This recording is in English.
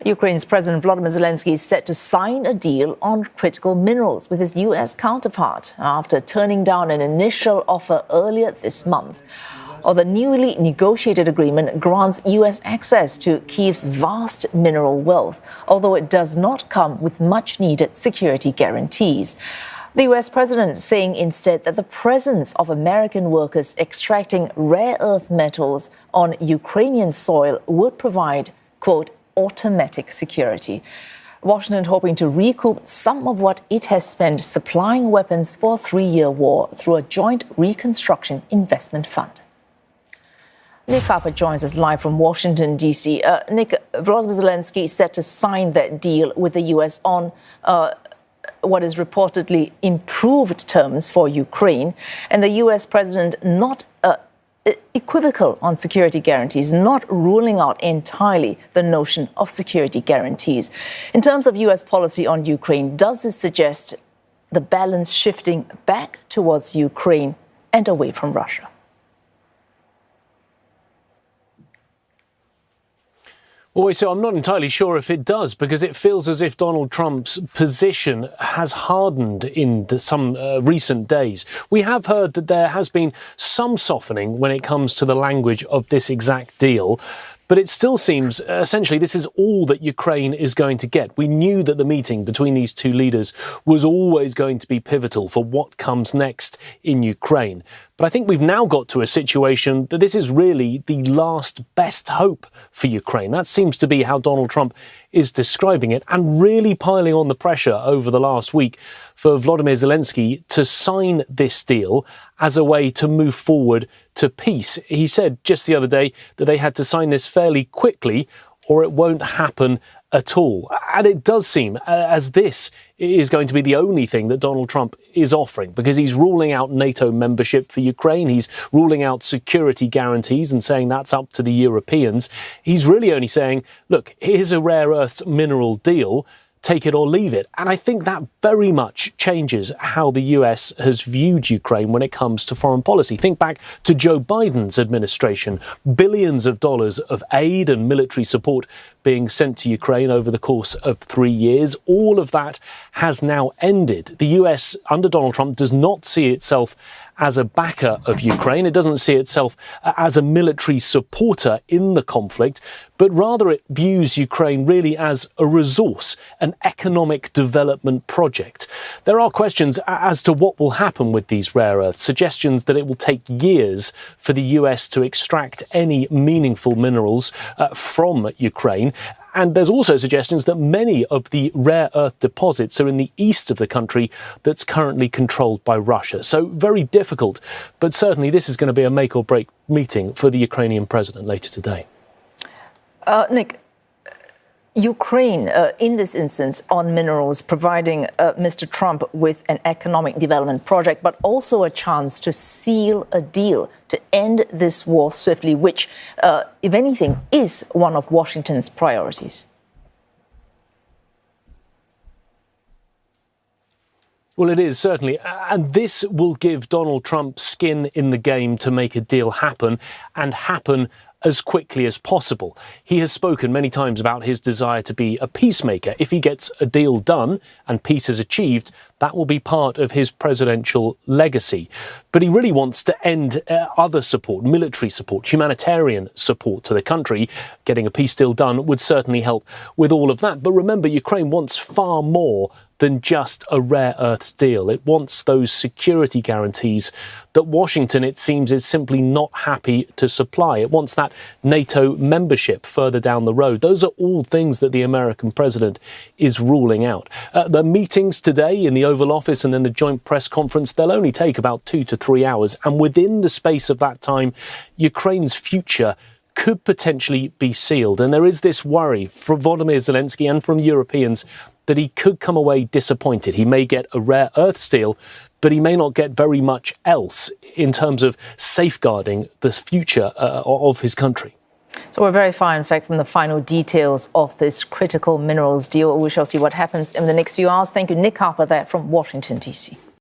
Ukraine's President Volodymyr Zelenskyy is set to sign a deal on critical minerals with his U.S. counterpart after turning down an initial offer earlier this month. The newly negotiated agreement grants U.S. access to Kyiv's vast mineral wealth, although it does not come with much-needed security guarantees. The U.S. president saying instead that the presence of American workers extracting rare earth metals on Ukrainian soil would provide, quote, automatic security. Washington hoping to recoup some of what it has spent supplying weapons for a 3-year war through a joint reconstruction investment fund. Nick Harper joins us live from Washington, D.C. Nick, Volodymyr Zelenskyy is set to sign that deal with the U.S. on what is reportedly improved terms for Ukraine, and the U.S. president not equivocal on security guarantees, not ruling out entirely the notion of security guarantees. In terms of U.S. policy on Ukraine, does this suggest the balance shifting back towards Ukraine and away from Russia? Well, so I'm not entirely sure if it does, because it feels as if Donald Trump's position has hardened in some recent days. We have heard that there has been some softening when it comes to the language of this exact deal. But it still seems, essentially, this is all that Ukraine is going to get. We knew that the meeting between these two leaders was always going to be pivotal for what comes next in Ukraine. But I think we've now got to a situation that this is really the last best hope for Ukraine. That seems to be how Donald Trump is describing it, and really piling on the pressure over the last week for Volodymyr Zelenskyy to sign this deal as a way to move forward to peace. He said just the other day that they had to sign this fairly quickly or it won't happen at all. And it does seem as this is going to be the only thing that Donald Trump is offering, because he's ruling out NATO membership for Ukraine. He's ruling out security guarantees and saying that's up to the Europeans. He's really only saying, look, here's a rare earths mineral deal. Take it or leave it. And I think that very much changes how the US has viewed Ukraine when it comes to foreign policy. Think back to Joe Biden's administration, billions of dollars of aid and military support being sent to Ukraine over the course of 3 years. All of that has now ended. The US under Donald Trump does not see itself as a backer of Ukraine. It doesn't see itself as a military supporter in the conflict, but rather it views Ukraine really as a resource, an economic development project. There are questions as to what will happen with these rare earths, suggestions that it will take years for the US to extract any meaningful minerals from Ukraine. And there's also suggestions that many of the rare earth deposits are in the east of the country that's currently controlled by Russia. So very difficult, but certainly this is going to be a make or break meeting for the Ukrainian president later today. Nick, Ukraine, in this instance, on minerals, providing Mr. Trump with an economic development project, but also a chance to seal a deal to end this war swiftly, which, if anything, is one of Washington's priorities. Well, it is, certainly. And this will give Donald Trump skin in the game to make a deal happen, and happen as quickly as possible. He has spoken many times about his desire to be a peacemaker. If he gets a deal done and peace is achieved, that will be part of his presidential legacy. But he really wants to end other support, military support, humanitarian support to the country. Getting a peace deal done would certainly help with all of that. But remember, Ukraine wants far more than just a rare earths deal. It wants those security guarantees that Washington, it seems, is simply not happy to supply. It wants that NATO membership further down the road. Those are all things that the American president is ruling out. The meetings today in the Oval Office and then the joint press conference, they'll only take about 2 to 3 hours. And within the space of that time, Ukraine's future could potentially be sealed. And there is this worry from Volodymyr Zelenskyy and from Europeans that he could come away disappointed. He may get a rare earth deal, but he may not get very much else in terms of safeguarding the future of his country. So we're very far, in fact, from the final details of this critical minerals deal. We shall see what happens in the next few hours. Thank you, Nick Harper, there from Washington, D.C.